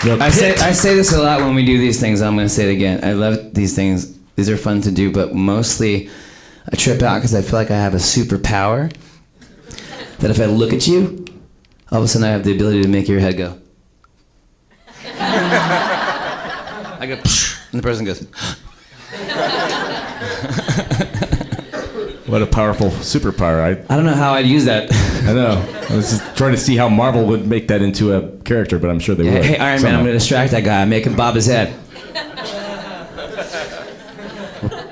I say this a lot when we do these things. I'm going to say it again. I love these things. These are fun to do, but mostly I trip out because I feel like I have a superpower that if I look at you, all of a sudden I have the ability to make your head go. I go, and the person goes. What a powerful superpower. I don't know how I'd use that. I know. I was just trying to see how Marvel would make that into a character, but I'm sure they would. Hey, Iron Man, I'm going to distract that guy. I'm making bob his head.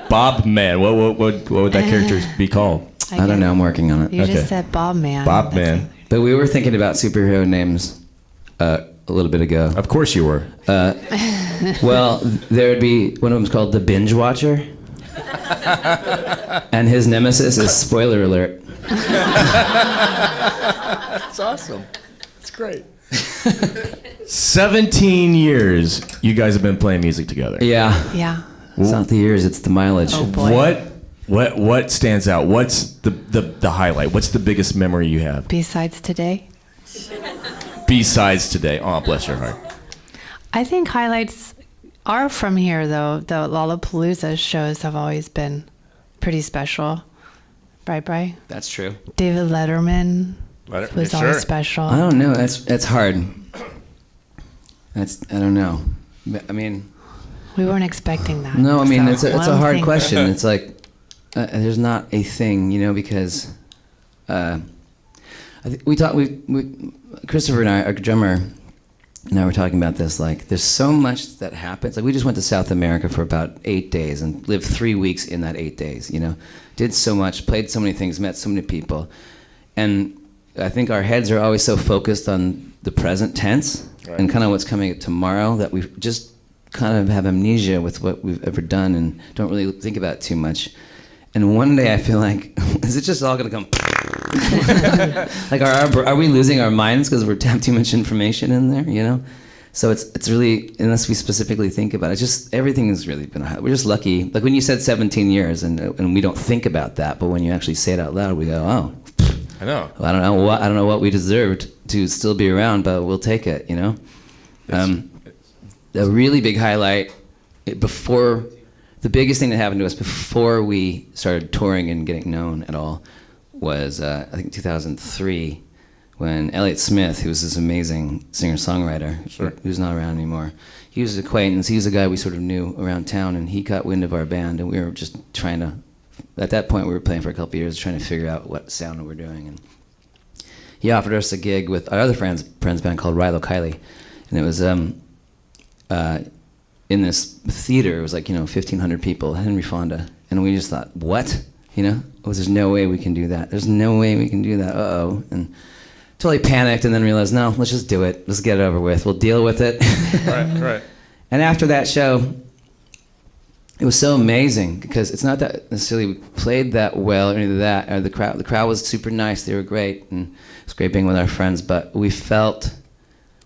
Bob Man. What would that character be called? I don't know. I'm working on it. You just said Bob Man. Bob Man. But we were thinking about superhero names a little bit ago. Of course you were. Well, there would be one of them's called the Binge Watcher, and his nemesis is spoiler alert. That's awesome. That's great. 17 years you guys have been playing music together. Yeah. Yeah. It's not the years, it's the mileage. Oh boy. What stands out? What's the highlight? What's the biggest memory you have? Besides today? Besides today. Oh, bless your heart. I think highlights are from here, though. The Lollapalooza shows have always been pretty special. Right, Bri? That's true. David Letterman was always special. I don't know. That's hard. I don't know. I mean, we weren't expecting that. no. I mean, so it's a hard question. It's like there's not a thing, because I think Christopher and I, our drummer, and I were talking about this. Like, there's so much that happens. Like, we just went to South America for about 8 days and lived 3 weeks in that 8 days. Did so much, played so many things, met so many people, and I think our heads are always so focused on the present tense and kind of what's coming tomorrow that we just kind of have amnesia with what we've ever done and don't really think about it too much. And one day I feel like, is it just all gonna come? Like, are we losing our minds because we have too much information in there? So it's really, unless we specifically think about it, just everything has really been. We're just lucky. Like when you said 17 years, and we don't think about that, but when you actually say it out loud, we go, oh. I know. Well, I don't know what we deserved to still be around, but we'll take it. The really big highlight before. The biggest thing that happened to us before we started touring and getting known at all was, I think, 2003, when Elliott Smith, who was this amazing singer-songwriter, who's not around anymore, he was an acquaintance. He was a guy we sort of knew around town, and he got wind of our band, and we were just trying to, at that point, we were playing for a couple of years, trying to figure out what sound we were doing. And he offered us a gig with our other friend's band called Rilo Kiley, and it was in this theater. It was like 1,500 people, Henry Fonda, and we just thought, what? There's no way we can do that. There's no way we can do that. Uh-oh. And totally panicked, and then realized, no, let's just do it. Let's get it over with. We'll deal with it. Right. And after that show, it was so amazing because it's not that necessarily we played that well or any of that. Or the crowd was super nice. They were great, and it was great being with our friends. But we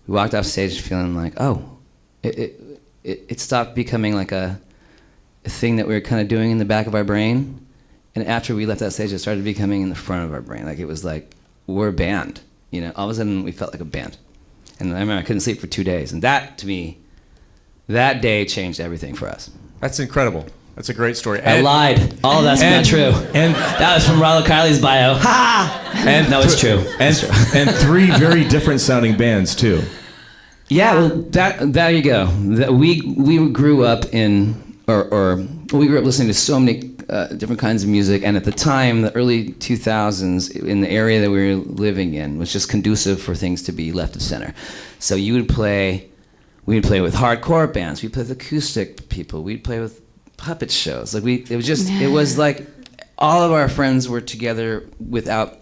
walked off stage feeling like, oh, it stopped becoming like a thing that we were kind of doing in the back of our brain. And after we left that stage, it started becoming in the front of our brain. Like, it was like, we're a band. All of a sudden we felt like a band. And I remember I couldn't sleep for 2 days. And that, to me, that day changed everything for us. That's incredible. That's a great story. I lied. All of that's not true. And that was from Rilo Kiley's bio. Ha! And no, it's true. And 3 very different sounding bands too. Yeah, well, there you go. We grew up we grew up listening to so many different kinds of music, and at the time, the early 2000s, in the area that we were living in, was just conducive for things to be left of center. So we'd play with hardcore bands, we'd play with acoustic people, we'd play with puppet shows. Like it was like all of our friends were together without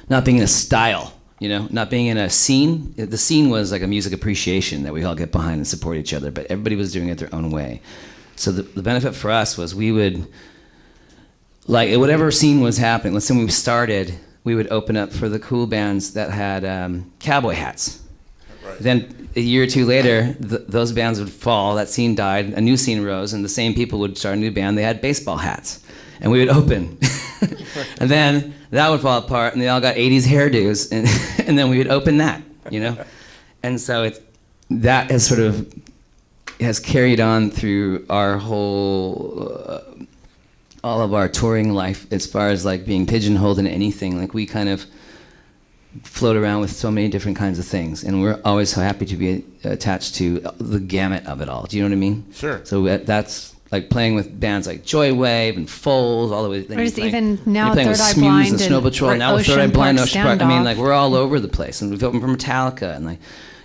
not being in a style. Not being in a scene. The scene was like a music appreciation that we all get behind and support each other, but everybody was doing it their own way. So the benefit for us was we would, like, whatever scene was happening, let's say we started, we would open up for the cool bands that had cowboy hats. Right. Then a year or two later, those bands would fall, that scene died, a new scene rose, and the same people would start a new band, they had baseball hats. And we would open. And then that would fall apart, and they all got 80s hairdos, and then we would open that, And so that has sort of has carried on through our whole all of our touring life, as far as like being pigeonholed in anything. Like we kind of float around with so many different kinds of things, and we're always so happy to be attached to the gamut of it all. Do you know what I mean? Sure. So that's like playing with bands like Joywave and Foals, all the way. Or just even now playing with Third Eye Smooth Blind and Snow and Patrol. Now with Third Eye Ocean Blind, Park Ocean Park. I mean, Standoff. like we're all over the place, and we've opened for Metallica, and like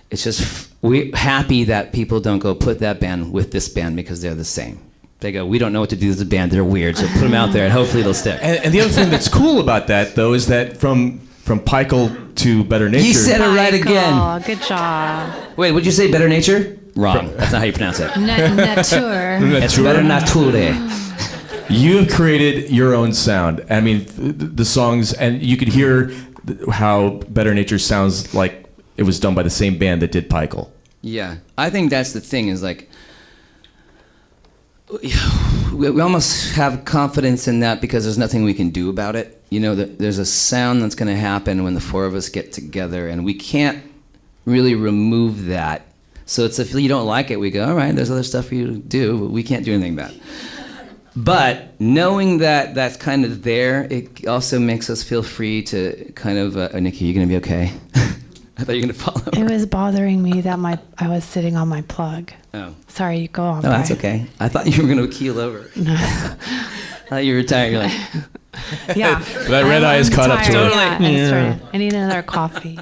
it's just we're happy that people don't go put that band with this band because they're the same. They go, we don't know what to do as a band. They're weird, so put them out there, and hopefully they'll stick. And the other thing that's cool about that, though, is that from Pikel to Better Nature. You said it right again. Oh, good job. Wait, would you say Better Nature? Wrong. That's not how you pronounce it. Nature. It's Better Nature. You've created your own sound. I mean, the songs, and you could hear how Better Nature sounds like it was done by the same band that did Pikel. Yeah, I think that's the thing. Is like we almost have confidence in that because there's nothing we can do about it. You know, there's a sound that's going to happen when the four of us get together, and we can't really remove that. So it's if you don't like it, we go, all right, there's other stuff for you to do, but we can't do anything about it. But knowing that that's kind of there, it also makes us feel free to kind of, Nikki, you going to be okay? I thought you were going to fall over. It was bothering me that I was sitting on my plug. Oh. Sorry, you go on. No, that's okay. I thought you were going to keel over. No. I thought you were retired. You're like, Yeah. That red eye is caught up to tired. it. Yeah, I need another coffee.